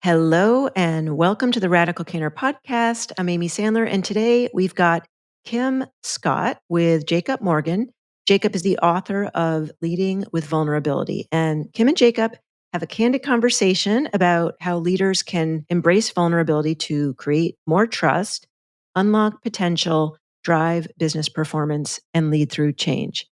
Hello and welcome to the Radical Candor podcast. I'm Amy Sandler, and today we've got Kim Scott with Jacob Morgan. Jacob is the author of Leading with Vulnerability, and Kim and Jacob have a candid conversation about how leaders can embrace vulnerability to create more trust, unlock potential, drive business performance, and lead through change.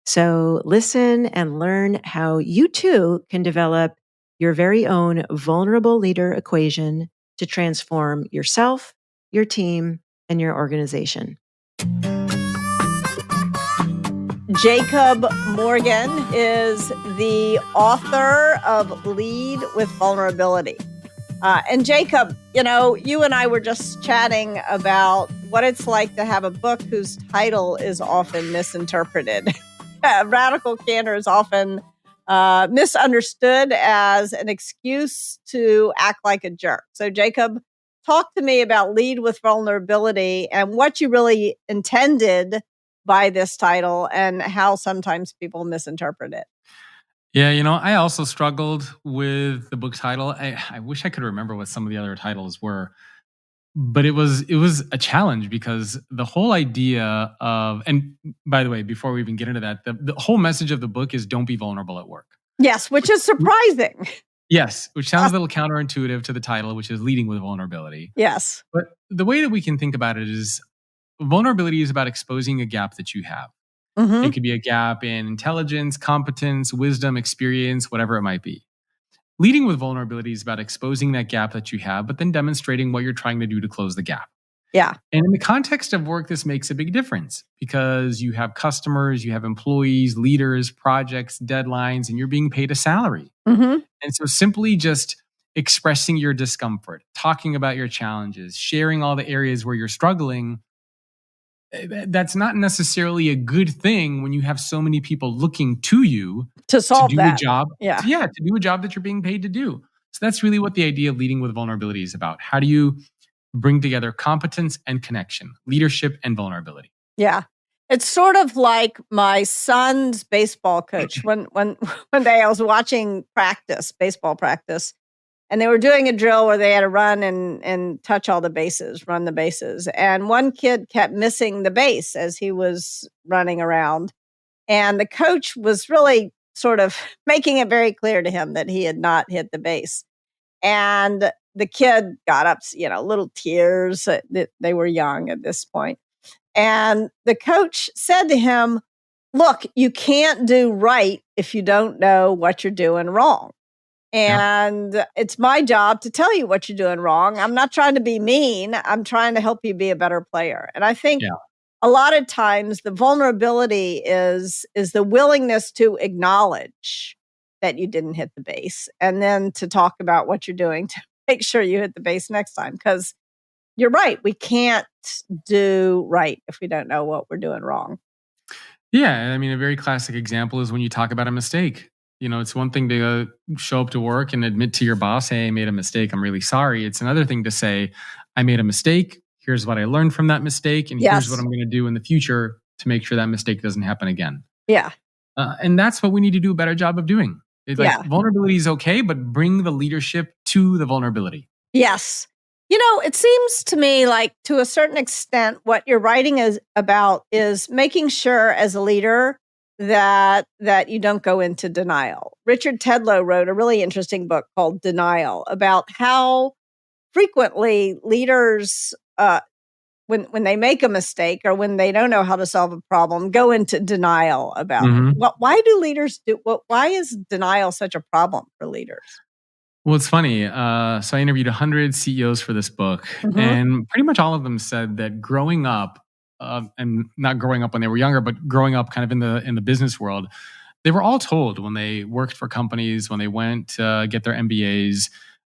So listen and learn how you too can develop your very own vulnerable leader equation to transform yourself, your team, and your organization. Jacob Morgan is the author of Lead with Vulnerability. And Jacob, you and I were just chatting about what it's like to have a book whose title is often misinterpreted. Radical Candor is often misunderstood as an excuse to act like a jerk. So Jacob, talk to me about Lead with Vulnerability and what you really intended by this title and how sometimes people misinterpret it. Yeah, I also struggled with the book title. I wish I could remember what some of the other titles were, but it was a challenge because the whole idea of, and by the way, before we even get into that, the whole message of the book is don't be vulnerable at work. Yes, which is surprising. Yes, which sounds a little counterintuitive to the title, which is Leading with Vulnerability. Yes. But the way that we can think about it is vulnerability is about exposing a gap that you have. Mm-hmm. It could be a gap in intelligence, competence, wisdom, experience, whatever it might be. Leading with vulnerability is about exposing that gap that you have, but then demonstrating what you're trying to do to close the gap. Yeah. And in the context of work, this makes a big difference because you have customers, you have employees, leaders, projects, deadlines, and you're being paid a salary. Mm-hmm. And so simply just expressing your discomfort, talking about your challenges, sharing all the areas where you're struggling, that's not necessarily a good thing when you have so many people looking to you to solve do that a job. Yeah. To do a job that you're being paid to do. So that's really what the idea of Leading with Vulnerability is about. How do you bring together competence and connection, leadership and vulnerability? Yeah. It's sort of like my son's baseball coach. One day I was watching baseball practice, and they were doing a drill where they had to run and touch all the bases, run the bases. And one kid kept missing the base as he was running around. And the coach was really sort of making it very clear to him that he had not hit the base. And the kid got up, little tears. They were young at this point. And the coach said to him, look, you can't do right if you don't know what you're doing wrong. And it's my job to tell you what you're doing wrong. I'm not trying to be mean. I'm trying to help you be a better player. And I think a lot of times the vulnerability is the willingness to acknowledge that you didn't hit the base and then to talk about what you're doing to make sure you hit the base next time. Because you're right. We can't do right if we don't know what we're doing wrong. Yeah. I mean, a very classic example is when you talk about a mistake. It's one thing to show up to work and admit to your boss, hey, I made a mistake. I'm really sorry. It's another thing to say, I made a mistake. Here's what I learned from that mistake. And here's what I'm going to do in the future to make sure that mistake doesn't happen again. Yeah. And that's what we need to do a better job of doing. Vulnerability is okay, but bring the leadership to the vulnerability. Yes. It seems to me like to a certain extent, what you're writing is about is making sure as a leader that you don't go into denial. Richard Tedlow wrote a really interesting book called Denial about how frequently leaders, when they make a mistake or when they don't know how to solve a problem, go into denial about it. Why do leaders why is denial such a problem for leaders? Well, it's funny. So I interviewed 100 CEOs for this book, and pretty much all of them said that growing up, and not growing up when they were younger, but growing up kind of in the business world, they were all told when they worked for companies, when they went to get their MBAs,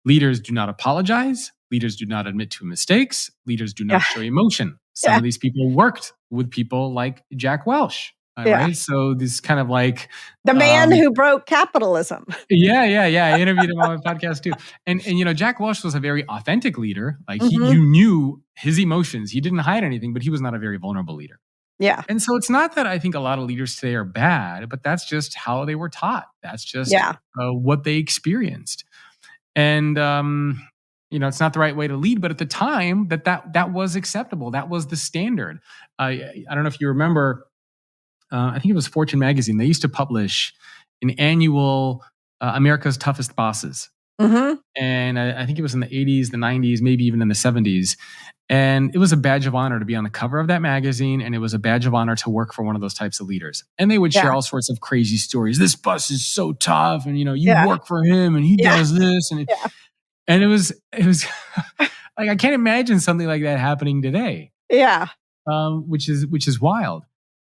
leaders do not apologize, leaders do not admit to mistakes, leaders do not show emotion. Some of these people worked with people like Jack Welch. Right. So this kind of like the man who broke capitalism. Yeah. I interviewed him on my podcast too. And Jack Welch was a very authentic leader. Like you knew his emotions. He didn't hide anything, but he was not a very vulnerable leader. Yeah. And so it's not that I think a lot of leaders today are bad, but that's just how they were taught. That's just what they experienced. And it's not the right way to lead, but at the time that was acceptable. That was the standard. I don't know if you remember. I think it was Fortune magazine. They used to publish an annual America's Toughest Bosses. Mm-hmm. And I think it was in the 80s, the 90s, maybe even in the 70s. And it was a badge of honor to be on the cover of that magazine. And it was a badge of honor to work for one of those types of leaders. And they would share all sorts of crazy stories. This boss is so tough. And, you work for him and he does this. And it was like, I can't imagine something like that happening today. Yeah. Which is wild.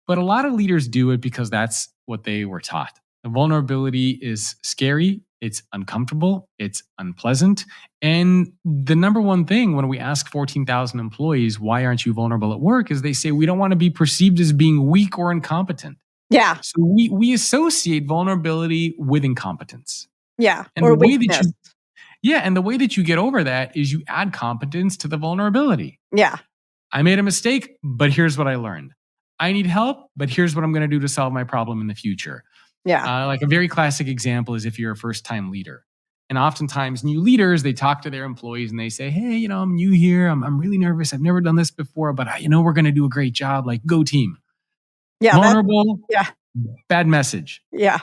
But a lot of leaders do it because that's what they were taught. The vulnerability is scary. It's uncomfortable. It's unpleasant. And the number one thing when we ask 14,000 employees, why aren't you vulnerable at work, is they say, we don't want to be perceived as being weak or incompetent. Yeah. So we associate vulnerability with incompetence. Yeah. And or the way weakness. and the way that you get over that is you add competence to the vulnerability. Yeah. I made a mistake, but here's what I learned. I need help, but here's what I'm going to do to solve my problem in the future. Yeah. Like a very classic example is if you're a first-time leader. And oftentimes new leaders, they talk to their employees and they say, hey, I'm new here. I'm really nervous. I've never done this before, but we're going to do a great job. Like, go team. Yeah. Vulnerable. Bad message. Yeah.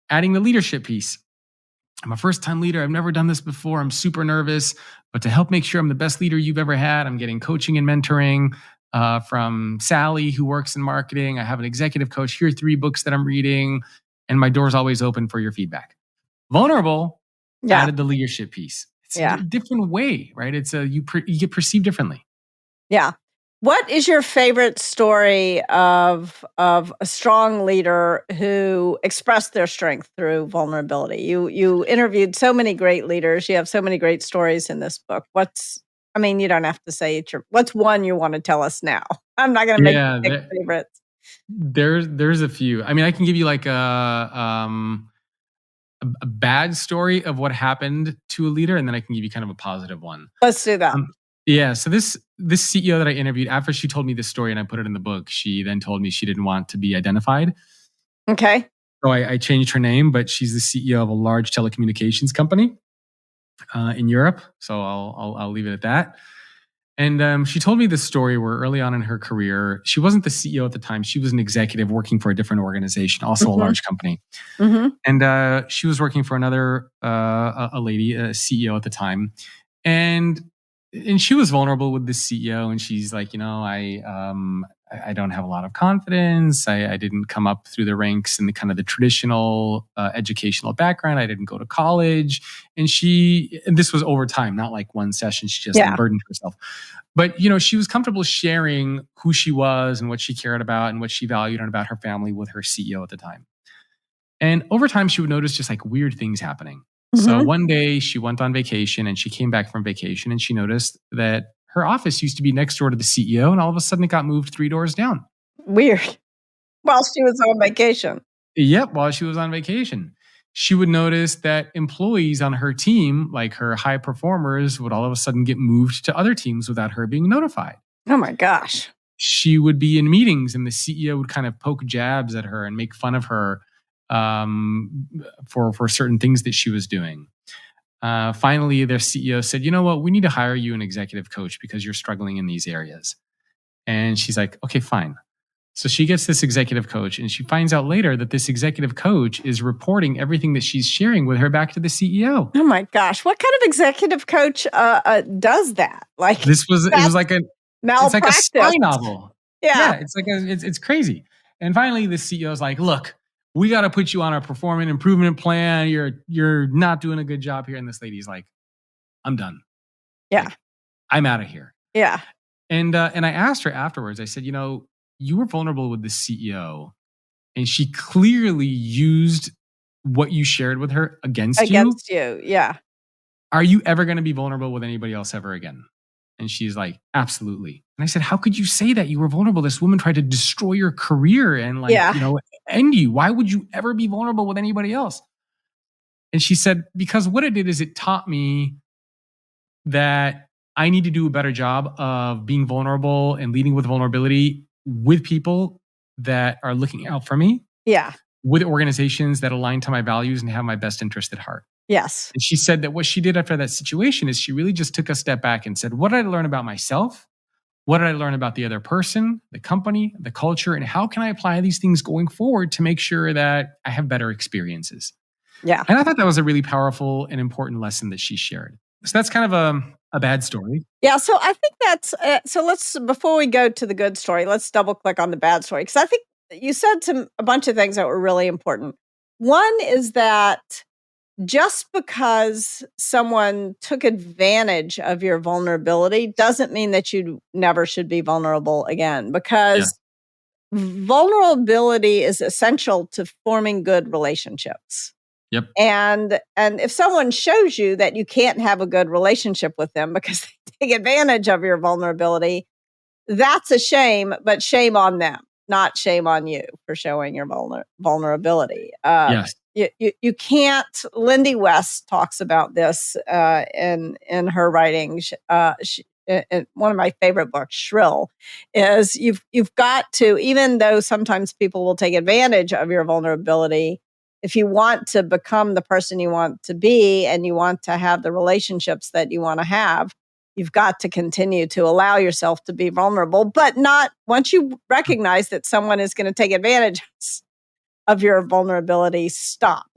Adding the leadership piece. I'm a first-time leader. I've never done this before. I'm super nervous. But to help make sure I'm the best leader you've ever had, I'm getting coaching and mentoring from Sally, who works in marketing. I have an executive coach. Here are 3 books that I'm reading. And my door's always open for your feedback. Vulnerable, added the leadership piece. It's a different way, right? It's you get perceived differently. Yeah. What is your favorite story of a strong leader who expressed their strength through vulnerability? You interviewed so many great leaders. You have so many great stories in this book. You don't have to say it. What's one you want to tell us now? I'm not going to make favorites. There's a few. I can give you like a bad story of what happened to a leader, and then I can give you kind of a positive one. Let's do that. So this CEO that I interviewed, after she told me this story and I put it in the book, she then told me she didn't want to be identified. Okay. So I changed her name, but she's the CEO of a large telecommunications company in Europe. So I'll leave it at that. And she told me this story where early on in her career, she wasn't the CEO at the time. She was an executive working for a different organization, also a large company. Mm-hmm. And she was working for another a lady, a CEO at the time. And she was vulnerable with the CEO. And she's like, I don't have a lot of confidence. I didn't come up through the ranks in the kind of the traditional educational background. I didn't go to college. And this was over time, not like one session. She just unburdened herself. But, she was comfortable sharing who she was and what she cared about and what she valued and about her family with her CEO at the time. And over time, she would notice just like weird things happening. Mm-hmm. So one day she went on vacation and she came back from vacation and she noticed that her office used to be next door to the CEO, and all of a sudden it got moved 3 doors down. Weird. While she was on vacation. Yep, while she was on vacation. She would notice that employees on her team, like her high performers, would all of a sudden get moved to other teams without her being notified. Oh my gosh. She would be in meetings and the CEO would kind of poke jabs at her and make fun of her for certain things that she was doing. Finally, their CEO said, you know what, we need to hire you an executive coach because you're struggling in these areas. And she's like, okay, fine. So she gets this executive coach and she finds out later that this executive coach is reporting everything that she's sharing with her back to the CEO. Oh my gosh. What kind of executive coach does that? Like it was like a malpractice. It's like a spy novel. Yeah. It's like it's crazy. And finally the CEO is like, look, we got to put you on our performance improvement plan. You're not doing a good job here. And this lady's like, I'm done. Yeah. Like, I'm out of here. Yeah. And I asked her afterwards, I said, you were vulnerable with the CEO and she clearly used what you shared with her against you. Against you. Yeah. Are you ever going to be vulnerable with anybody else ever again? And she's like, absolutely. And I said, how could you say that? You were vulnerable. This woman tried to destroy your career and end you. Why would you ever be vulnerable with anybody else? And she said, because what it did is it taught me that I need to do a better job of being vulnerable and leading with vulnerability with people that are looking out for me. Yeah. With organizations that align to my values and have my best interest at heart. Yes. And she said that what she did after that situation is she really just took a step back and said, what did I learn about myself? What did I learn about the other person, the company, the culture, and how can I apply these things going forward to make sure that I have better experiences? Yeah. And I thought that was a really powerful and important lesson that she shared. So that's kind of a bad story. Yeah. So I think that's, before we go to the good story, let's double click on the bad story. Because I think you said a bunch of things that were really important. One is that just because someone took advantage of your vulnerability doesn't mean that you never should be vulnerable again, because vulnerability is essential to forming good relationships. Yep. And if someone shows you that you can't have a good relationship with them because they take advantage of your vulnerability, that's a shame, but shame on them, not shame on you for showing your vulnerability. Yes. You can't. Lindy West talks about this in her writing. In one of my favorite books, Shrill, is you've got to, even though sometimes people will take advantage of your vulnerability, if you want to become the person you want to be and you want to have the relationships that you want to have, you've got to continue to allow yourself to be vulnerable, but not once you recognize that someone is going to take advantage of your vulnerability. Stop.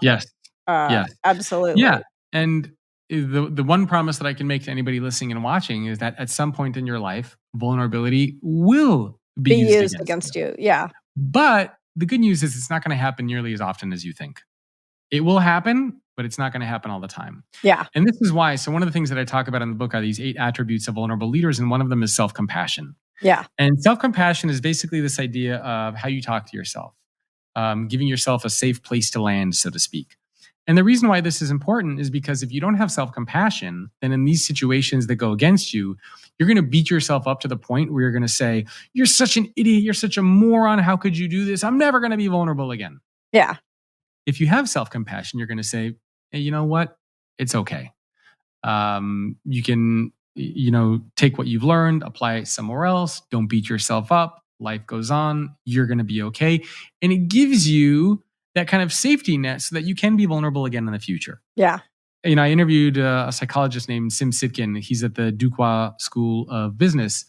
Yes. It. Yes. Absolutely. Yeah. And the one promise that I can make to anybody listening and watching is that at some point in your life, vulnerability will be used against you. Yeah. But the good news is it's not going to happen nearly as often as you think. It will happen, but it's not going to happen all the time. Yeah. And this is why. So one of the things that I talk about in the book are these 8 attributes of vulnerable leaders. And one of them is self-compassion. Yeah. And self-compassion is basically this idea of how you talk to yourself, giving yourself a safe place to land, so to speak. And the reason why this is important is because if you don't have self-compassion, then in these situations that go against you, you're going to beat yourself up to the point where you're going to say, you're such an idiot, you're such a moron, how could you do this? I'm never going to be vulnerable again. Yeah. If you have self-compassion, you're going to say, hey, you know what? It's okay. You can, take what you've learned, apply it somewhere else. Don't beat yourself up. Life goes on. You're going to be okay. And it gives you that kind of safety net so that you can be vulnerable again in the future. Yeah. I interviewed a psychologist named Sim Sitkin. He's at the Duquois School of Business.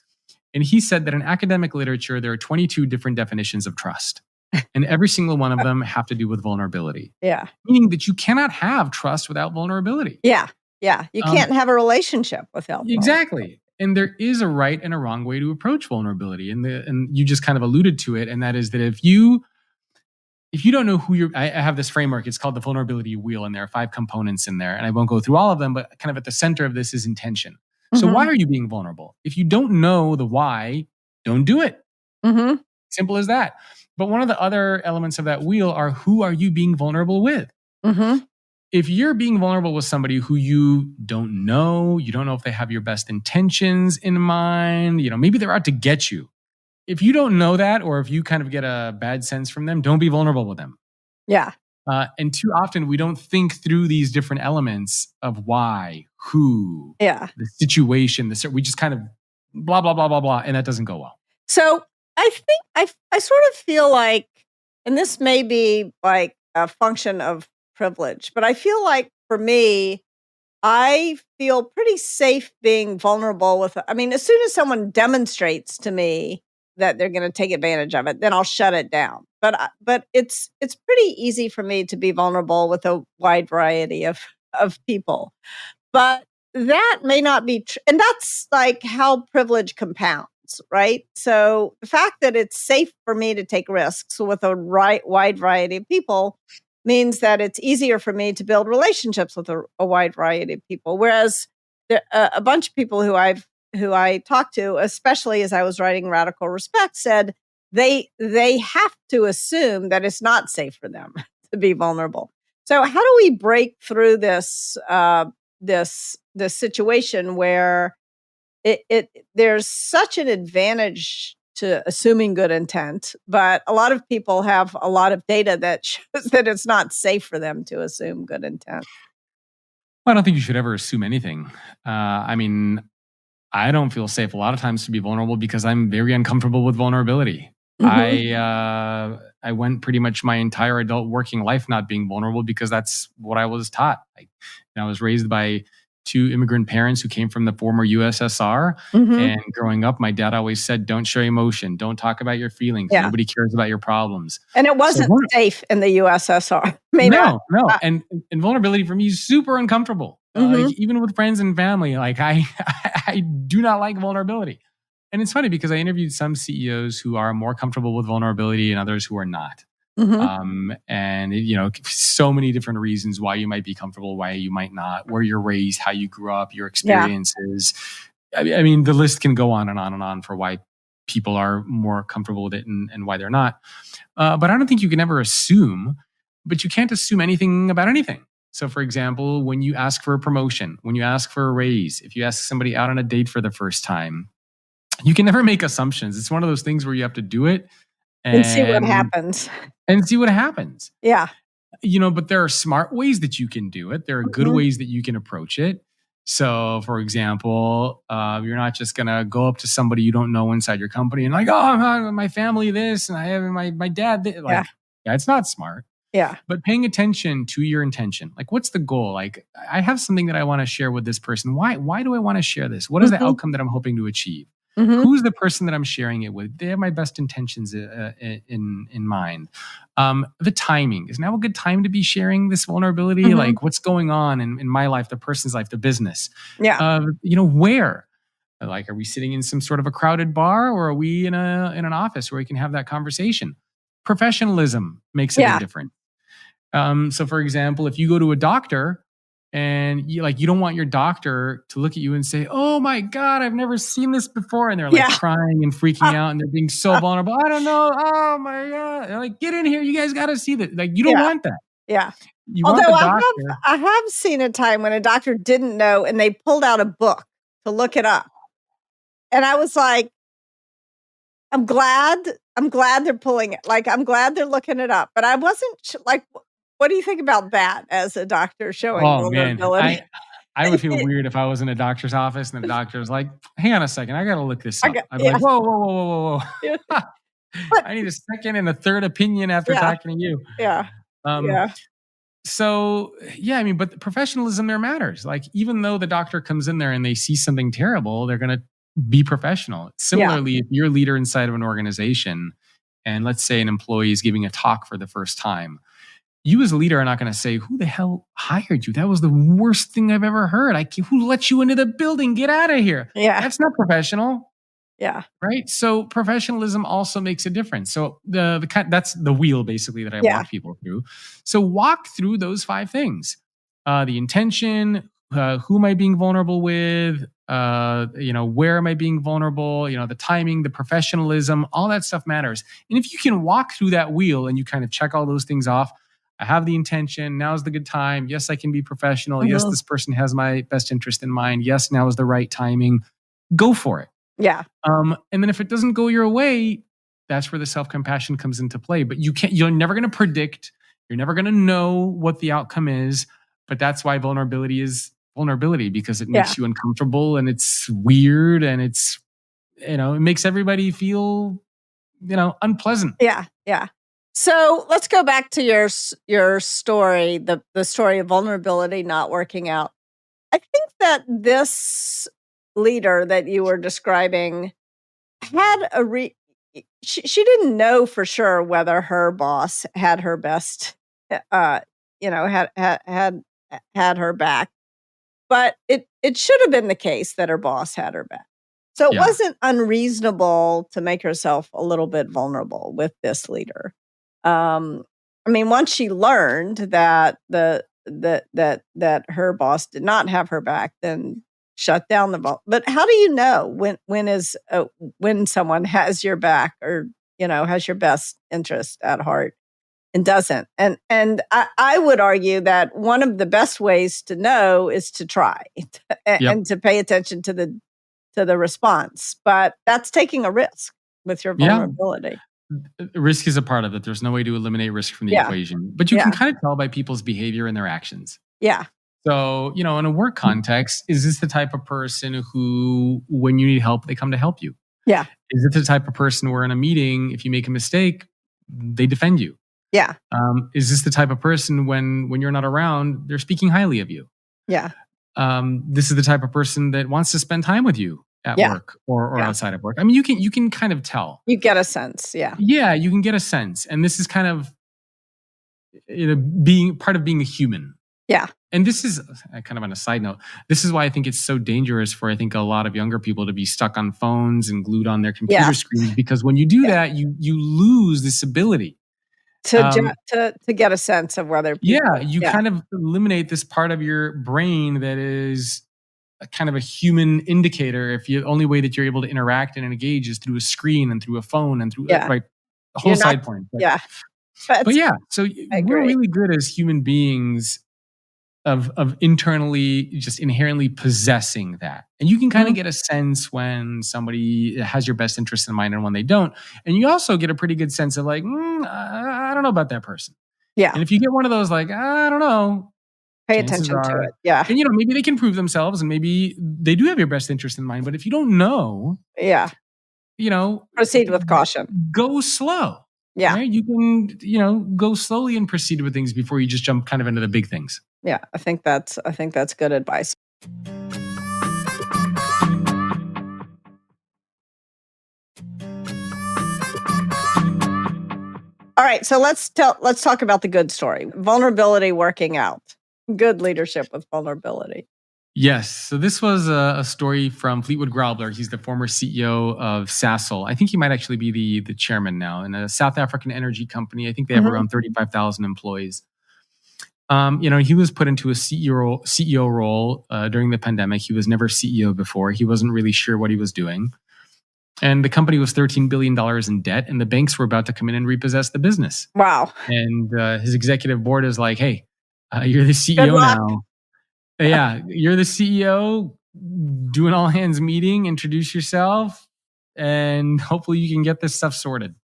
And he said that in academic literature, there are 22 different definitions of trust. And every single one of them have to do with vulnerability. Yeah. Meaning that you cannot have trust without vulnerability. Yeah. Yeah. You can't have a relationship without exactly. And there is a right and a wrong way to approach vulnerability. And you just kind of alluded to it. And that is that if you don't know who you're, I have this framework, it's called the vulnerability wheel, and there are 5 components in there. And I won't go through all of them, but kind of at the center of this is intention. So why are you being vulnerable? If you don't know the why, don't do it. Simple as that. But one of the other elements of that wheel are, who are you being vulnerable with? If you're being vulnerable with somebody who you don't know if they have your best intentions in mind, maybe they're out to get you. If you don't know that, or if you kind of get a bad sense from them, don't be vulnerable with them. Yeah. And too often we don't think through these different elements of why, who, the situation, we just kind of blah, blah, blah, blah, blah. And that doesn't go well. So I think I sort of feel like, and this may be like a function of privilege, but I feel like for me, I feel pretty safe being vulnerable with, as soon as someone demonstrates to me that they're going to take advantage of it, then I'll shut it down. But it's pretty easy for me to be vulnerable with a wide variety of people. But that may not be true. And that's like how privilege compounds, right? So the fact that it's safe for me to take risks with a wide variety of people means that it's easier for me to build relationships with a wide variety of people. Whereas a bunch of people who I talked to, especially as I was writing Radical Respect, said they have to assume that it's not safe for them to be vulnerable. So how do we break through this situation where there's such an advantage to assuming good intent, but a lot of people have a lot of data that shows that it's not safe for them to assume good intent? Well, I don't think you should ever assume anything. I don't feel safe a lot of times to be vulnerable because I'm very uncomfortable with vulnerability. I went pretty much my entire adult working life not being vulnerable because that's what I was taught. I was raised by two immigrant parents who came from the former USSR. And growing up, my dad always said, don't show emotion. Don't talk about your feelings. Yeah. Nobody cares about your problems. And it wasn't safe in the USSR. No. And vulnerability for me is super uncomfortable. Even with friends and family, I do not like vulnerability. And it's funny because I interviewed some CEOs who are more comfortable with vulnerability and others who are not. And so many different reasons why you might be comfortable, why you might not, where you're raised, how you grew up, your experiences. I mean, the list can go on and on and on for why people are more comfortable with it and why they're not. But I don't think you can ever assume, but you can't assume anything about anything. So for example, when you ask for a promotion, when you ask for a raise, if you ask somebody out on a date for the first time, you can never make assumptions. It's one of those things where you have to do it and see what happens. Yeah. But there are smart ways that you can do it. There are good ways that you can approach it. So, for example, you're not just going to go up to somebody you don't know inside your company and my family this, and I have my dad this. It's not smart. Yeah. But paying attention to your intention. What's the goal? I have something that I want to share with this person. Why do I want to share this? What is the outcome that I'm hoping to achieve? Who's the person that I'm sharing it with? They have my best intentions in mind. The timing. Is now a good time to be sharing this vulnerability? What's going on in my life, the person's life, the business? Yeah. Where? Are we sitting in some sort of a crowded bar, or are we in an office where we can have that conversation? Professionalism makes a big difference. So, for example, if you go to a doctor, and you don't want your doctor to look at you and say, "Oh my God, I've never seen this before," and they're crying and freaking out, and they're being so vulnerable. I don't know. Oh my God! They're get in here. You guys got to see that. You don't want that. Yeah. You want the doctor. I have seen a time when a doctor didn't know, and they pulled out a book to look it up, and I was like, "I'm glad they're pulling it. I'm glad they're looking it up." But I wasn't what do you think about that as a doctor showing vulnerability? Man, I would feel weird if I was in a doctor's office and the doctor's like, "Hang on a second, I got to look this up." I'd be like, "Whoa. I need a second and a third opinion after talking to you." Yeah. So, but the professionalism there matters. Even though the doctor comes in there and they see something terrible, they're going to be professional. Similarly, if you're a leader inside of an organization and let's say an employee is giving a talk for the first time, you as a leader are not going to say, "Who the hell hired you? That was the worst thing I've ever heard. Who let you into the building? Get out of here." Yeah. That's not professional. Yeah. Right. So professionalism also makes a difference. So that's the wheel basically that I walk people through. So walk through those 5 things: the intention, who am I being vulnerable with, where am I being vulnerable, the timing, the professionalism, all that stuff matters. And if you can walk through that wheel and you kind of check all those things off, I have the intention. Now's the good time. Yes, I can be professional. Yes, this person has my best interest in mind. Yes, now is the right timing. Go for it. Yeah. And then if it doesn't go your way, that's where the self-compassion comes into play. But you're never going to predict. You're never going to know what the outcome is. But that's why vulnerability is vulnerability, because it makes you uncomfortable and it's weird and it's, it makes everybody feel, unpleasant. Yeah. Yeah. So let's go back to your story, the story of vulnerability not working out. I think that this leader that you were describing had she didn't know for sure whether her boss had her best, had her back, but it should have been the case that her boss had her back. So it wasn't unreasonable to make herself a little bit vulnerable with this leader. Once she learned that that her boss did not have her back, then shut down the vault. But how do you know when someone has your back or has your best interest at heart and doesn't? And I would argue that one of the best ways to know is to try and to pay attention to the response. But that's taking a risk with your vulnerability. Risk is a part of it. There's no way to eliminate risk from the equation, but you can kind of tell by people's behavior and their actions. Yeah. So, in a work context, is this the type of person who, when you need help, they come to help you? Yeah. Is it the type of person where in a meeting, if you make a mistake, they defend you? Yeah. Is this the type of person when you're not around, they're speaking highly of you? Yeah. This is the type of person that wants to spend time with you at Yeah. work or Yeah. outside of work. I mean, you can kind of tell. You get a sense. Yeah. Yeah, you can get a sense. And this is kind of being part of being a human. Yeah. And this is kind of on a side note. This is why I think it's so dangerous for, I think, a lot of younger people to be stuck on phones and glued on their computer screens, because when you do that, you lose this ability to get a sense of whether people, you kind of eliminate this part of your brain that is a kind of a human indicator. If the only way that you're able to interact and engage is through a screen and through a phone and through right, a whole side point. But yeah, so we're really good as human beings of internally just inherently possessing that. And you can kind of get a sense when somebody has your best interest in mind and when they don't. And you also get a pretty good sense of like, I don't know about that person. Yeah. And if you get one of those like, I don't know, pay attention to it. Yeah. And maybe they can prove themselves and maybe they do have your best interest in mind. But if you don't know, proceed with caution. Go slow. Yeah. Right? You can, go slowly and proceed with things before you just jump kind of into the big things. Yeah, I think that's good advice. All right, so let's talk about the good story. Vulnerability working out. Good leadership with vulnerability. Yes. So this was a story from Fleetwood Growler. He's the former CEO of Sasol. I think he might actually be the chairman now in a South African energy company. I think they have around 35,000 employees. He was put into a CEO role during the pandemic. He was never CEO before. He wasn't really sure what he was doing. And the company was $13 billion in debt, and the banks were about to come in and repossess the business. Wow. And his executive board is like, hey, you're the CEO now. Yeah, you're the CEO. Do an all-hands meeting, introduce yourself, and hopefully you can get this stuff sorted.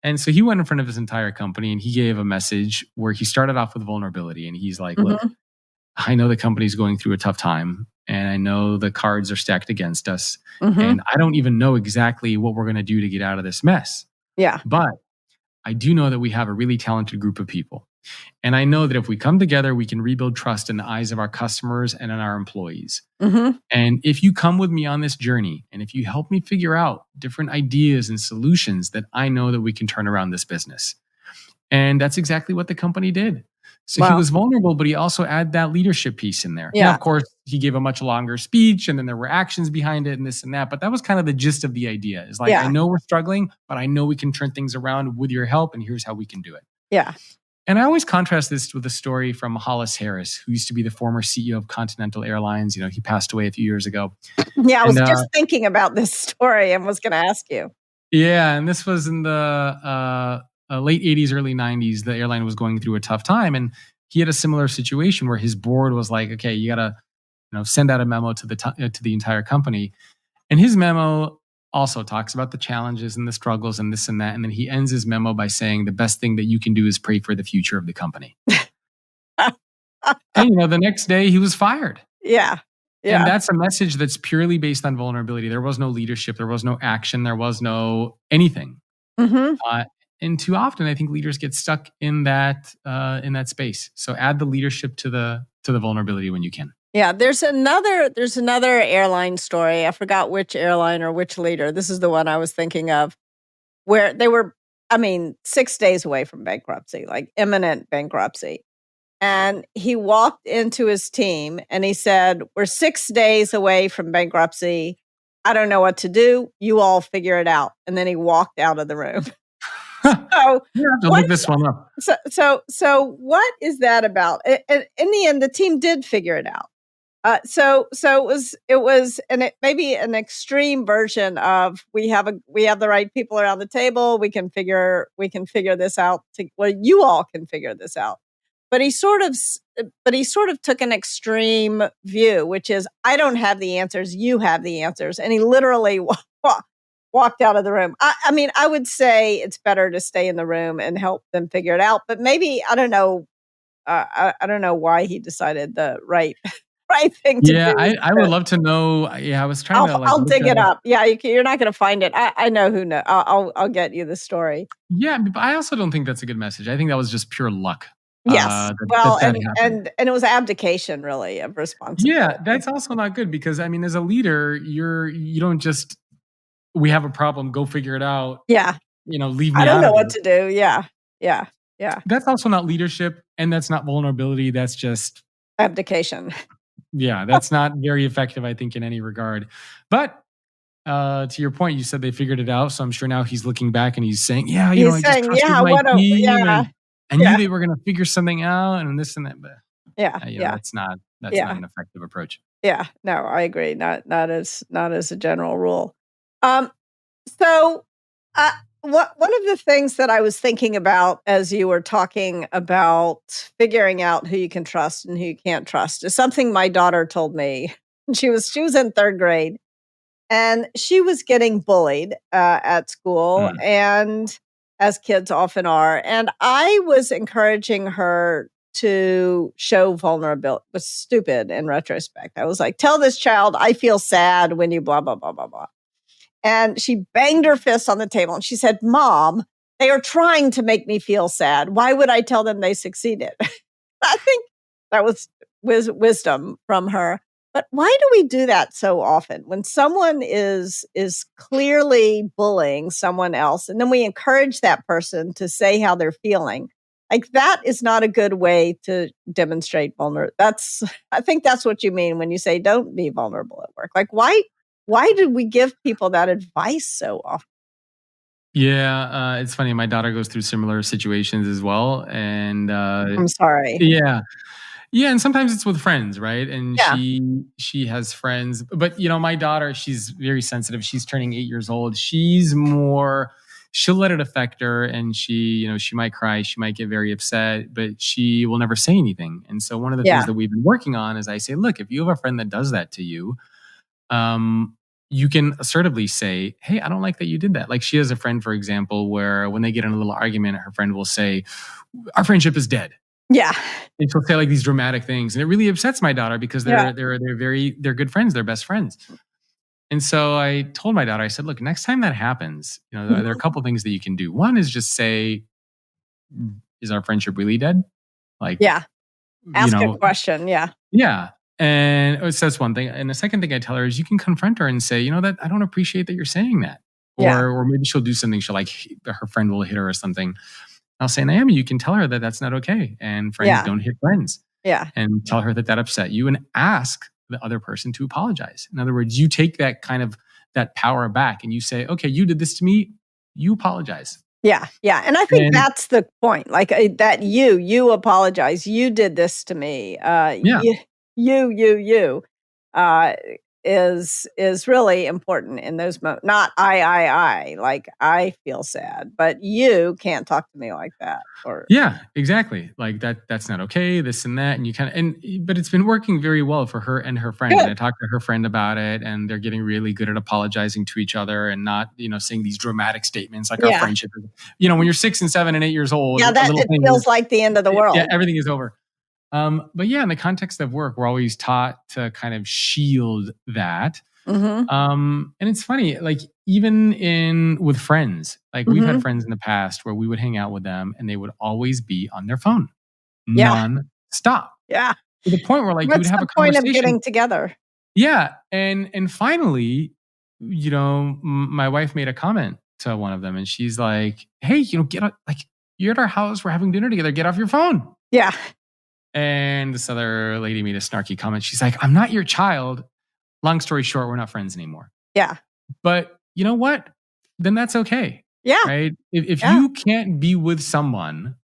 And so he went in front of his entire company and he gave a message where he started off with vulnerability. And he's like, look, I know the company's going through a tough time and I know the cards are stacked against us. And I don't even know exactly what we're going to do to get out of this mess. Yeah. But I do know that we have a really talented group of people. And I know that if we come together, we can rebuild trust in the eyes of our customers and in our employees. And if you come with me on this journey, and if you help me figure out different ideas and solutions, that I know that we can turn around this business. And that's exactly what the company did. So he was vulnerable, but he also added that leadership piece in there. Yeah. Now, of course, he gave a much longer speech and then there were actions behind it and this and that. But that was kind of the gist of the idea. Is like, I know we're struggling, but I know we can turn things around with your help. And here's how we can do it. Yeah. And I always contrast this with a story from Hollis Harris, who used to be the former CEO of Continental Airlines. He passed away a few years ago. Yeah, I was just thinking about this story and was going to ask you. Yeah, and this was in the late 80s, early 90s. The airline was going through a tough time. And he had a similar situation where his board was like, okay, you got to send out a memo to the entire company. And his memo also talks about the challenges and the struggles and this and that. And then he ends his memo by saying the best thing that you can do is pray for the future of the company. And, the next day he was fired. Yeah. Yeah. And that's a message that's purely based on vulnerability. There was no leadership. There was no action. There was no anything. And too often, I think leaders get stuck in that space. So add the leadership to the vulnerability when you can. Yeah, there's another airline story. I forgot which airline or which leader. This is the one I was thinking of, where they were, 6 days away from bankruptcy, like imminent bankruptcy. And he walked into his team and he said, "We're 6 days away from bankruptcy. I don't know what to do. You all figure it out." And then he walked out of the room. So look this one up. So what is that about? In the end, the team did figure it out. So it was, and it may be an extreme version of we have the right people around the table. We can figure this out. You all can figure this out. But he sort of took an extreme view, which is, I don't have the answers. You have the answers. And he literally walked out of the room. I would say it's better to stay in the room and help them figure it out. But maybe, I don't know. I don't know why he decided the right right thing to Yeah, do. I would love to know. Yeah, I was trying to I'll look dig it at. up. Yeah, you're not going to find it. I know who know. I'll get you the story. Yeah, but I also don't think that's a good message. I think that was just pure luck. Yes. That Well, that happened. and it was abdication really of Yeah, responsibility. that's also not good because I mean, as a leader, you don't just we have a problem, go figure it out. Yeah. Leave I me don't out know of what it. to do. Yeah. Yeah. Yeah. That's also not leadership, and that's not vulnerability. That's just Abdication. yeah, that's not very effective, I think, in any regard. But to your point, you said they figured it out, so I'm sure now he's looking back and he's saying, "Yeah, I He's just saying, trusted yeah, my what a team, yeah. and I knew Yeah. they were going to figure something out, and this and that." But Yeah. Yeah. that's not Yeah. an effective approach. Yeah. No, I agree. Not as a general rule. Um So, uh, one of the things that I was thinking about as you were talking about figuring out who you can trust and who you can't trust is something my daughter told me. She was in third grade, and she was getting bullied at school, Mm. and as kids often are. And I was encouraging her to show vulnerability. It was stupid in retrospect. I was like, "Tell this child I feel sad when you blah blah blah blah blah." And she banged her fist on the table and she said, "Mom, they are trying to make me feel sad. Why would I tell them they succeeded?" I think that was wisdom from her. But why do we do that so often? When someone is clearly bullying someone else, and then we encourage that person to say how they're feeling. Like that is not a good way to demonstrate vulnerability. I think that's what you mean when you say don't be vulnerable at work. Like why did we give people that advice so often? Yeah, it's funny. My daughter goes through similar situations as well, and I'm sorry. yeah, yeah, and sometimes it's with friends, right? And Yeah. she has friends, but my daughter, she's very sensitive. She's turning 8 years old. She'll let it affect her, and she might cry, she might get very upset, but she will never say anything. And so one of the things Yeah. that we've been working on is I say, look, if you have a friend that does that to you, you can assertively say, "Hey, I don't like that you did that." Like she has a friend, for example, where when they get in a little argument, her friend will say, "Our friendship is dead." Yeah. And she'll say like these dramatic things, and it really upsets my daughter because Yeah. they're good friends, they're best friends. And so I told my daughter, I said, "Look, next time that happens, there are a Mhm. couple things that you can do. One is just say, is our friendship really dead? Like, Yeah. you Ask a know, question. Yeah. yeah." And so that's one thing. And the second thing I tell her is you can confront her and say, that I don't appreciate that you're saying that. Yeah. Or maybe she'll do something. She'll her friend will hit her or something. I'll say, Naomi, you can tell her that that's not okay. And friends Yeah. don't hit friends. Yeah. And tell her that that upset you and ask the other person to apologize. In other words, you take that kind of that power back and you say, okay, you did this to me. You apologize. Yeah. Yeah. And I think And that's the point. Like that you apologize. You did this to me. yeah, You uh is really important in those moments. Not I. Like I feel sad, but you can't talk to me like that. Or yeah, exactly. Like that's not okay, this and that. And you but it's been working very well for her and her friend. And good. I talked to her friend about it, and they're getting really good at apologizing to each other and not, saying these dramatic statements like our Yeah. friendship is, when you're 6 and 7 and 8 years old, Yeah, a that little it thing, feels like the end of the yeah, world. everything is over. But yeah, in the context of work, we're always taught to kind of shield that. Mhm. And it's funny, like even with friends, like we've had Mhm. friends in the past where we would hang out with them and they would always be on their phone, Yeah. non-stop, Yeah. to the point where like you would What's have the a point of conversation. getting together? Yeah, and finally, my wife made a comment to one of them, and she's like, "Hey, get up, like you're at our house, we're having dinner together. Get off your phone." Yeah. And this other lady made a snarky comment. She's like, "I'm not your child." Long story short, we're not friends anymore. Yeah. But you know what? Then that's okay, Yeah. right? If Yeah. you can't be with someone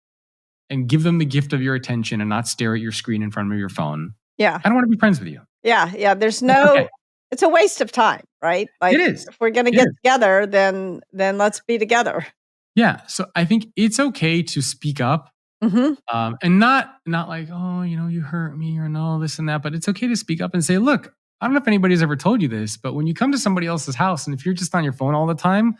and give them the gift of your attention and not stare at your screen in front of your phone, Yeah. I don't want to be friends with you. Yeah. Yeah. There's That's no okay. it's a waste of time, right? Like It is. if we're gonna It get is. together, then let's be together. Yeah. So I think it's okay to speak up, Mhm. and not like, oh, you hurt me or no, this and that. But it's okay to speak up and say, look, I don't know if anybody's ever told you this, but when you come to somebody else's house and if you're just on your phone all the time,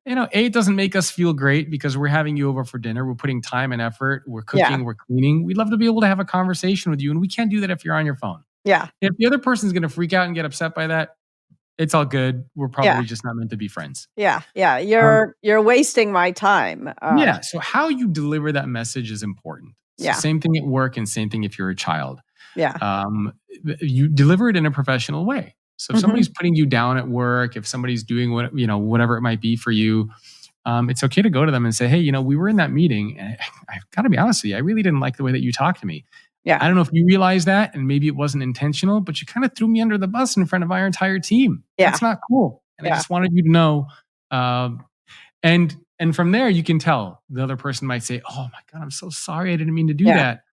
it doesn't make us feel great because we're having you over for dinner. We're putting time and effort. We're Yeah. cooking. We're cleaning. We'd love to be able to have a conversation with you. And we can't do that if you're on your phone. Yeah. If the other person's going to freak out and get upset by that, it's all good. We're probably just not meant to be friends. Yeah. Yeah. Um, You're wasting my time. Yeah. So how you deliver that message is important. So Yeah. same thing at work and same thing if you're a child. Yeah. You deliver it in a professional way. So if Mhm. somebody's putting you down at work, if somebody's doing whatever it might be for you, it's okay to go to them and say, hey, we were in that meeting and I've got to be honest with you, I really didn't like the way that you talked to me. Yeah. I don't know if you realize that, and maybe it wasn't intentional, but you kind of threw me under the bus in front of our entire team. Yeah. That's not cool. And I Yeah. just wanted you to know. And from there, you can tell the other person might say, oh my God, I'm so sorry. I didn't mean to do Yeah. that.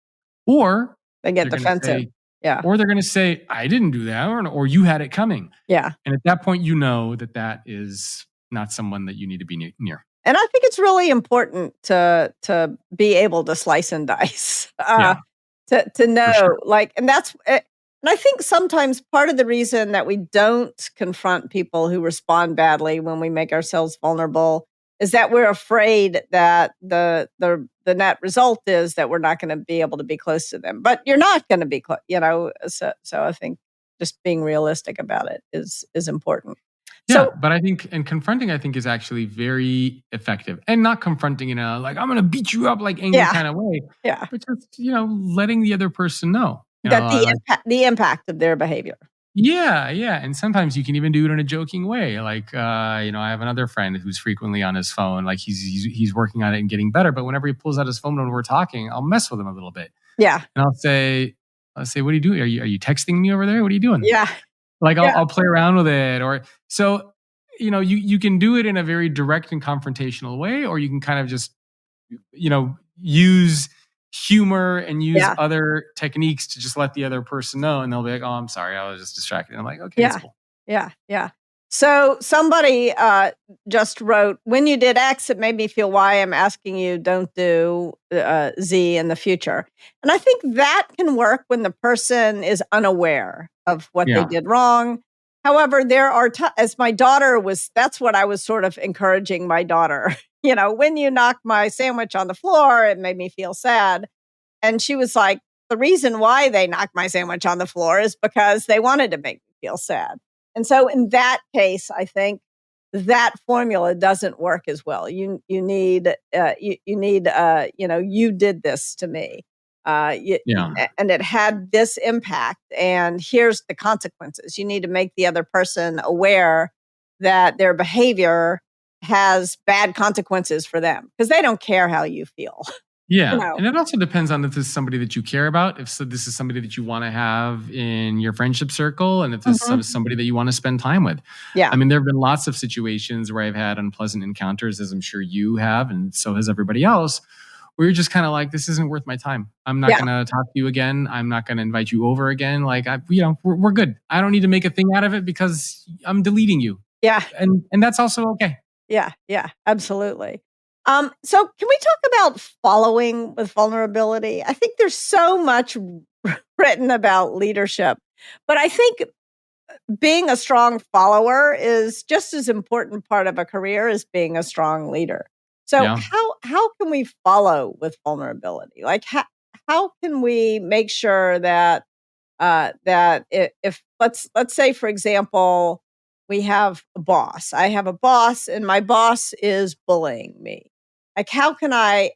Or They get they're gonna defensive. say- Yeah. Or they're going to say, I didn't do that, or you had it coming. Yeah. And at that point, that is not someone that you need to be near. And I think it's really important to be able to slice and dice. To know, sure. and that's, and I think sometimes part of the reason that we don't confront people who respond badly when we make ourselves vulnerable is that we're afraid that the net result is that we're not going to be able to be close to them. But you're not going to be close, So I think just being realistic about it is important. Yeah, but I think, and confronting, I think, is actually very effective. And not confronting in a, like, I'm going to beat you up, like, angry kind of way. Yeah. But just, letting the other person know. That the impact of their behavior. Yeah. And sometimes you can even do it in a joking way. Like, I have another friend who's frequently on his phone. Like, he's working on it and getting better. But whenever he pulls out his phone when we're talking, I'll mess with him a little bit. Yeah. And I'll say, what are you doing? Are you texting me over there? What are you doing? Yeah. Like I'll play around with it, or so you can do it in a very direct and confrontational way, or you can kind of just use humor and use other techniques to just let the other person know, and they'll be like, "Oh, I'm sorry, I was just distracted." And I'm like, "Okay, that's cool." Yeah. So somebody just wrote, when you did X, it made me feel Y. I'm asking you, don't do Z in the future. And I think that can work when the person is unaware of what they did wrong. However, there are, as my daughter was, that's what I was sort of encouraging my daughter. When you knocked my sandwich on the floor, it made me feel sad. And she was like, the reason why they knocked my sandwich on the floor is because they wanted to make me feel sad. And so in that case, I think that formula doesn't work as well. You need, you did this to me. And it had this impact, and here's the consequences. You need to make the other person aware that their behavior has bad consequences for them, because they don't care how you feel. Yeah. And it also depends on if this is somebody that you care about, if this is somebody that you want to have in your friendship circle, and if this is somebody that you want to spend time with. Yeah. I mean, there have been lots of situations where I've had unpleasant encounters, as I'm sure you have, and so has everybody else, where you're just kind of like, this isn't worth my time. I'm not going to talk to you again. I'm not going to invite you over again. Like, we're good. I don't need to make a thing out of it because I'm deleting you. Yeah. And that's also okay. Yeah, absolutely. So can we talk about following with vulnerability? I think there's so much written about leadership, but I think being a strong follower is just as important part of a career as being a strong leader. So how can we follow with vulnerability? Like how can we make sure that if let's say, for example, we have a boss. I have a boss, and my boss is bullying me. Like, how can I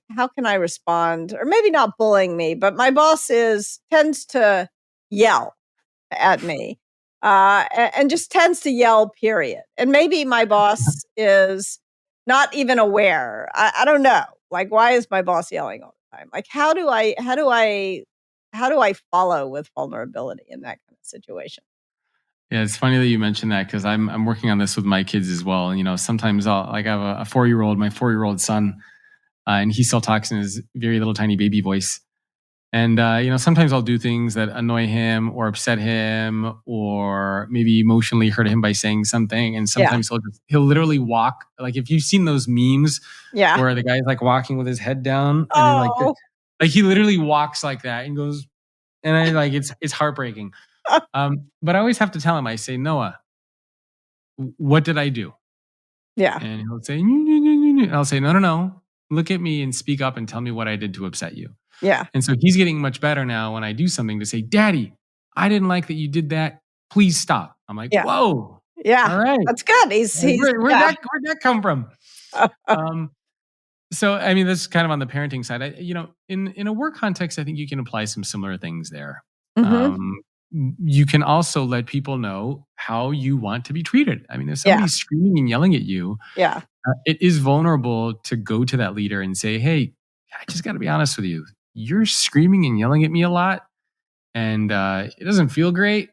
respond? Or maybe not bullying me, but my boss tends to yell at me, and just tends to yell, period. And maybe my boss is not even aware. I don't know. Like, why is my boss yelling all the time? Like, how do I follow with vulnerability in that kind of situation? Yeah, it's funny that you mentioned that, because I'm working on this with my kids as well. And sometimes I have a 4-year-old, my 4-year-old son, and he still talks in his very little tiny baby voice. And sometimes I'll do things that annoy him or upset him, or maybe emotionally hurt him by saying something. And sometimes he'll literally walk. Like, if you've seen those memes, where the guy's like walking with his head down, and like he literally walks like that and goes, and I like it's heartbreaking. But I always have to tell him, I say, Noah, what did I do? Yeah. And he'll say, and I'll say, no, look at me and speak up and tell me what I did to upset you. Yeah. And so he's getting much better now when I do something to say, Daddy, I didn't like that you did that. Please stop. I'm like, Yeah. whoa. Yeah. All right. That's good. Where'd that come from? So, I mean, that's kind of on the parenting side. In a work context, I think you can apply some similar things there. You can also let people know how you want to be treated. I mean, if somebody's screaming and yelling at you, it is vulnerable to go to that leader and say, hey, I just got to be honest with you. You're screaming and yelling at me a lot, and it doesn't feel great.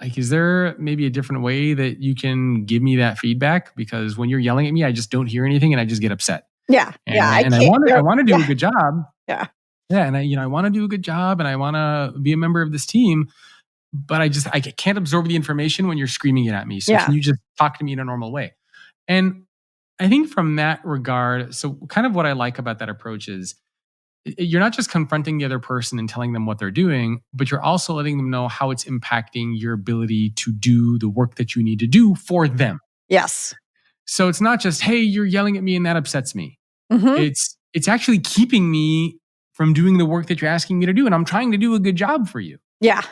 Like, is there maybe a different way that you can give me that feedback? Because when you're yelling at me, I just don't hear anything and I just get upset. Yeah. And I want to do a good job. Yeah. Yeah. And I want to do a good job and I want to be a member of this team, but I can't absorb the information when you're screaming it at me. So can you just talk to me in a normal way? And I think from that regard, so kind of what I like about that approach is you're not just confronting the other person and telling them what they're doing, but you're also letting them know how it's impacting your ability to do the work that you need to do for them. Yes. So it's not just, hey, you're yelling at me and that upsets me. It's actually keeping me from doing the work that you're asking me to do. And I'm trying to do a good job for you. Yeah.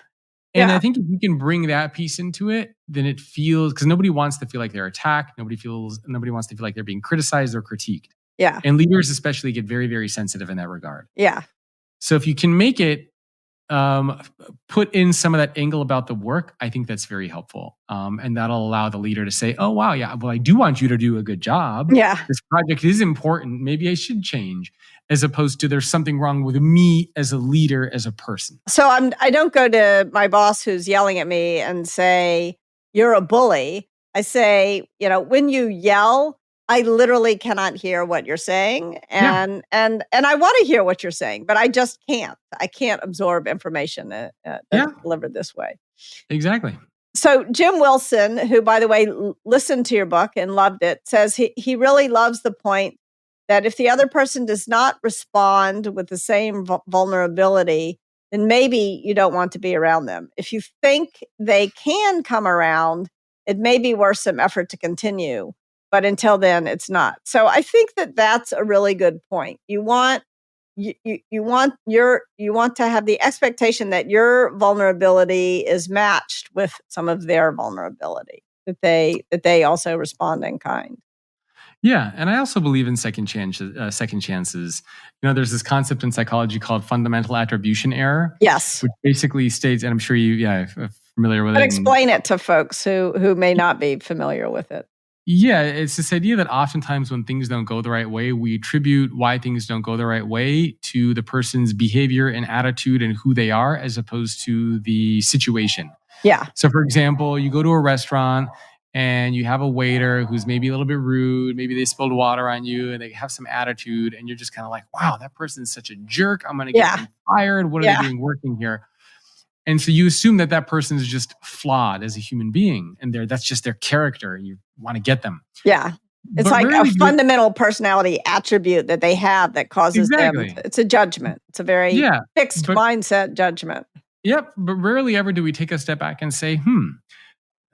And I think if you can bring that piece into it, then it feels, because nobody wants to feel like they're attacked. Nobody wants to feel like they're being criticized or critiqued. Yeah. And leaders especially get very, very sensitive in that regard. Yeah. So if you can make it, put in some of that angle about the work, I think that's very helpful. And that'll allow the leader to say, oh, wow, yeah, well, I do want you to do a good job. Yeah. This project is important. Maybe I should change, as opposed to there's something wrong with me as a leader, as a person. So I don't go to my boss who's yelling at me and say, you're a bully. I say, when you yell, I literally cannot hear what you're saying. And I want to hear what you're saying, but I just can't. I can't absorb information that's delivered this way. Exactly. So Jim Wilson, who, by the way, listened to your book and loved it, says he really loves the point that if the other person does not respond with the same vulnerability, then maybe you don't want to be around them. If you think they can come around, it may be worth some effort to continue. But until then, it's not. So I think that's a really good point. You want to have the expectation that your vulnerability is matched with some of their vulnerability, that they also respond in kind. Yeah, and I also believe in second chances. There's this concept in psychology called fundamental attribution error. Yes, which basically states, and I'm sure you, familiar with it. But explain it to folks who may not be familiar with it. Yeah, it's this idea that oftentimes when things don't go the right way, we attribute why things don't go the right way to the person's behavior and attitude and who they are, as opposed to the situation. Yeah. So, for example, you go to a restaurant and you have a waiter who's maybe a little bit rude, maybe they spilled water on you and they have some attitude, and you're just kind of like, wow, that person's such a jerk. I'm going to get them fired. What are they doing working here? And so you assume that person is just flawed as a human being, and that's just their character, and you want to get them. Yeah. It's But like rarely a fundamental personality attribute that they have that causes them. It's a judgment. It's a very fixed mindset judgment. Yep. But rarely ever do we take a step back and say,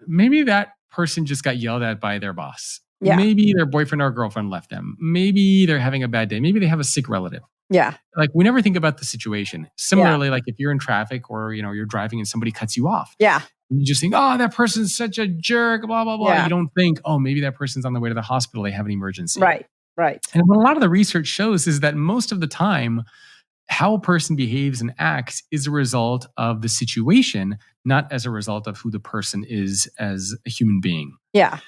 maybe that person just got yelled at by their boss. Yeah. Maybe their boyfriend or girlfriend left them. Maybe they're having a bad day. Maybe they have a sick relative. Yeah. Like, we never think about the situation. Similarly, like if you're in traffic or, you're driving and somebody cuts you off. Yeah. You just think, oh, that person's such a jerk, blah, blah, blah. Yeah. You don't think, oh, maybe that person's on the way to the hospital. They have an emergency. Right. Right. And what a lot of the research shows is that most of the time, how a person behaves and acts is a result of the situation, not as a result of who the person is as a human being. Yeah.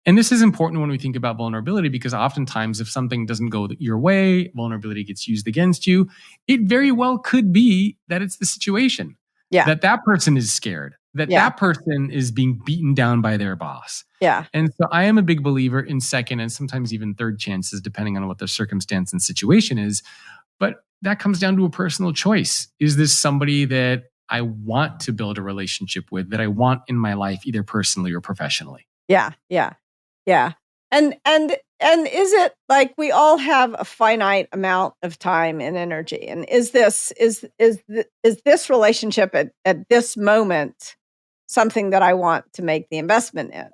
And this is important when we think about vulnerability, because oftentimes if something doesn't go your way, vulnerability gets used against you. It very well could be that it's the situation. Yeah. That person is scared, that person is being beaten down by their boss. Yeah. And so I am a big believer in second and sometimes even third chances, depending on what the circumstance and situation is. But that comes down to a personal choice. Is this somebody that I want to build a relationship with, that I want in my life, either personally or professionally? Yeah. Yeah. Yeah. And is it like we all have a finite amount of time and energy? And is this relationship at this moment something that I want to make the investment in?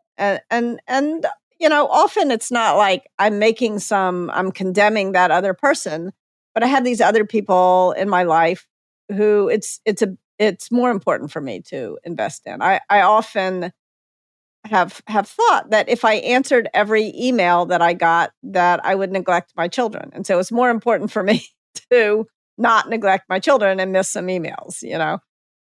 And often it's not like I'm condemning that other person, but I have these other people in my life who it's it's more important for me to invest in. I often have thought that if I answered every email that I got, that I would neglect my children. And so it's more important for me to not neglect my children and miss some emails,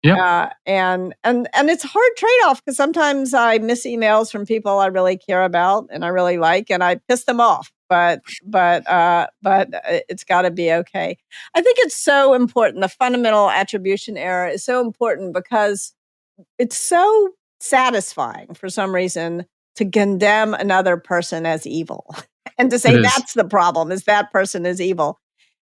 Yep. and it's a hard trade-off because sometimes I miss emails from people I really care about and I really like, and I piss them off. But it's got to be okay. I think it's so important. The fundamental attribution error is so important because it's so satisfying for some reason to condemn another person as evil and to say It is. that's the problem, is that person is evil.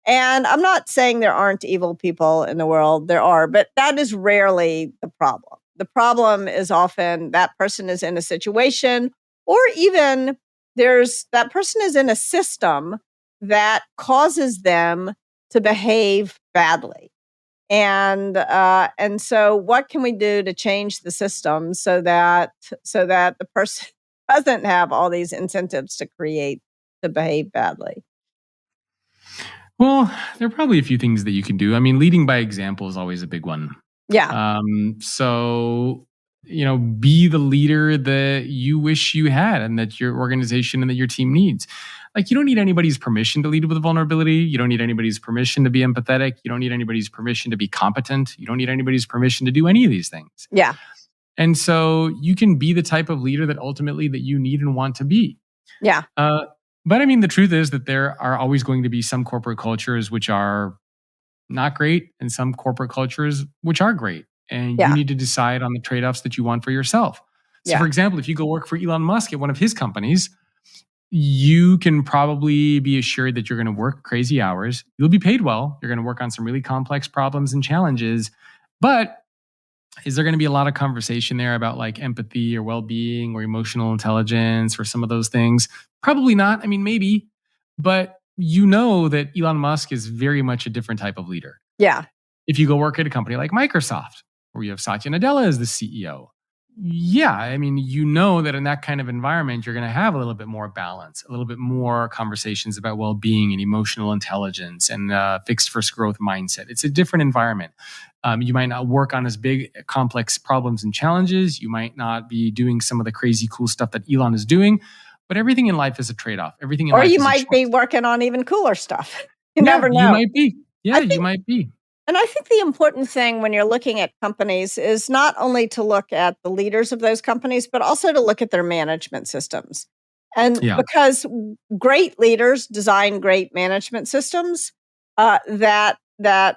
And I'm not saying there aren't evil people in the world. There are, but that is rarely the problem. The problem is often that person is in a situation, or even that person is in a system that causes them to behave badly. And so what can we do to change the system so that the person doesn't have all these incentives to behave badly? Well, there are probably a few things that you can do. I mean, leading by example is always a big one. Yeah. So, be the leader that you wish you had and that your organization and that your team needs. Like, you don't need anybody's permission to lead with vulnerability. You don't need anybody's permission to be empathetic. You don't need anybody's permission to be competent. You don't need anybody's permission to do any of these things. Yeah. And so you can be the type of leader that ultimately that you need and want to be. Yeah. But I mean, the truth is that there are always going to be some corporate cultures which are not great and some corporate cultures which are great. And you need to decide on the trade-offs that you want for yourself. So for example, if you go work for Elon Musk at one of his companies, you can probably be assured that you're going to work crazy hours. You'll be paid well. You're going to work on some really complex problems and challenges. But is there going to be a lot of conversation there about like empathy or well-being or emotional intelligence or some of those things? Probably not. I mean, maybe. But you know that Elon Musk is very much a different type of leader. Yeah. If you go work at a company like Microsoft, where you have Satya Nadella as the CEO, yeah, I mean, you know that in that kind of environment, you're going to have a little bit more balance, a little bit more conversations about well-being and emotional intelligence and fixed first growth mindset. It's a different environment. You might not work on as big, complex problems and challenges. You might not be doing some of the crazy, cool stuff that Elon is doing. But everything in life is a trade-off. Everything in life is a choice. Or you might be working on even cooler stuff. You never know. You might be. Yeah, you might be. And I think the important thing when you're looking at companies is not only to look at the leaders of those companies, but also to look at their management systems. And because great leaders design great management systems that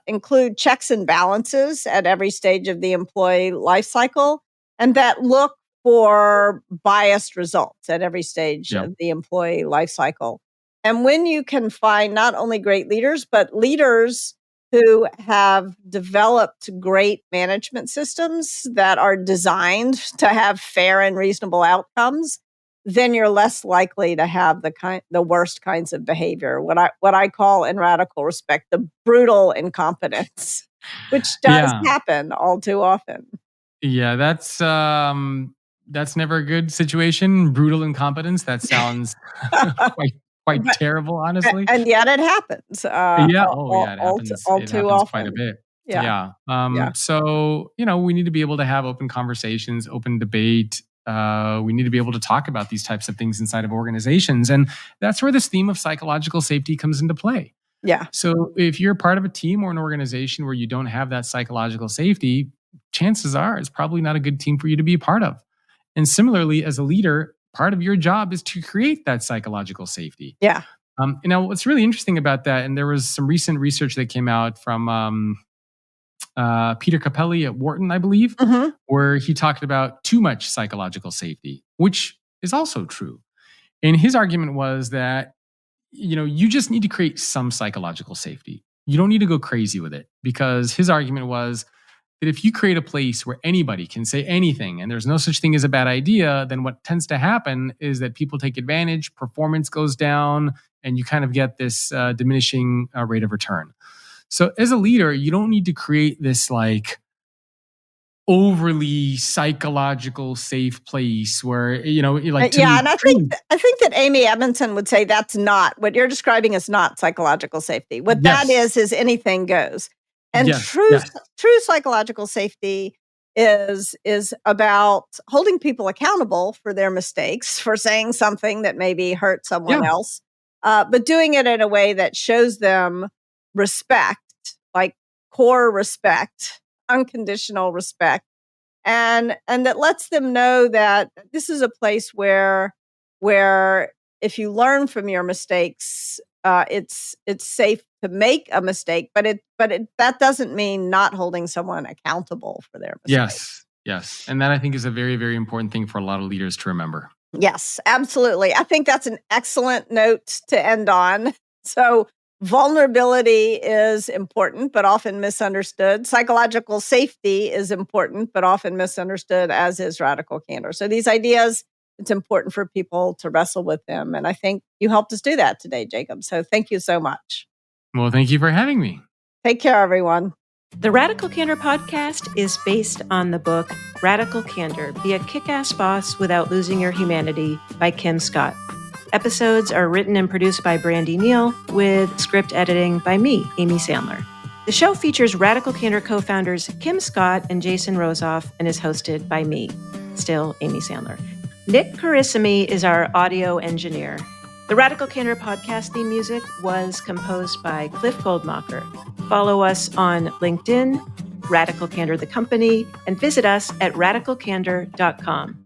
include checks and balances at every stage of the employee life cycle, and that look for biased results at every stage of the employee life cycle. And when you can find not only great leaders, but leaders who have developed great management systems that are designed to have fair and reasonable outcomes, then you're less likely to have the worst kinds of behavior. What I call, in radical respect, the brutal incompetence, which does happen all too often. Yeah, that's never a good situation. Brutal incompetence. That sounds quite terrible, honestly. And yet it happens. It happens. All it too happens often. quite a bit. Yeah. So, we need to be able to have open conversations, open debate. We need to be able to talk about these types of things inside of organizations. And that's where this theme of psychological safety comes into play. Yeah. So if you're part of a team or an organization where you don't have that psychological safety, chances are it's probably not a good team for you to be a part of. And similarly, as a leader, part of your job is to create that psychological safety. Yeah. What's really interesting about that, and there was some recent research that came out from Peter Capelli at Wharton, I believe, where he talked about too much psychological safety, which is also true. And his argument was that, you just need to create some psychological safety. You don't need to go crazy with it, because his argument was that if you create a place where anybody can say anything and there's no such thing as a bad idea, then what tends to happen is that people take advantage, performance goes down, and you kind of get this diminishing rate of return. So as a leader, you don't need to create this like overly psychological safe place where, and I think that Amy Edmondson would say that's not what you're describing is not psychological safety. What that is anything goes. And Yes, true yes. true psychological safety is about holding people accountable for their mistakes, for saying something that maybe hurt someone Yeah. else, but doing it in a way that shows them respect, like core respect, unconditional respect, and that lets them know that this is a place where if you learn from your mistakes, it's safe to make a mistake, but that doesn't mean not holding someone accountable for their mistake. Yes. Yes. And that I think is a very, very important thing for a lot of leaders to remember. Yes, absolutely. I think that's an excellent note to end on. So, vulnerability is important, but often misunderstood. Psychological safety is important, but often misunderstood, as is radical candor. So, these ideas, it's important for people to wrestle with them. And I think you helped us do that today, Jacob. So, thank you so much. Well, thank you for having me. Take care, everyone. The Radical Candor podcast is based on the book Radical Candor, Be a Kick-Ass Boss Without Losing Your Humanity by Kim Scott. Episodes are written and produced by Brandy Neal with script editing by me, Amy Sandler. The show features Radical Candor co-founders Kim Scott and Jason Rosoff and is hosted by me, still Amy Sandler. Nick Carissimi is our audio engineer. The Radical Candor podcast theme music was composed by Cliff Goldmacher. Follow us on LinkedIn, Radical Candor the company, and visit us at radicalcandor.com.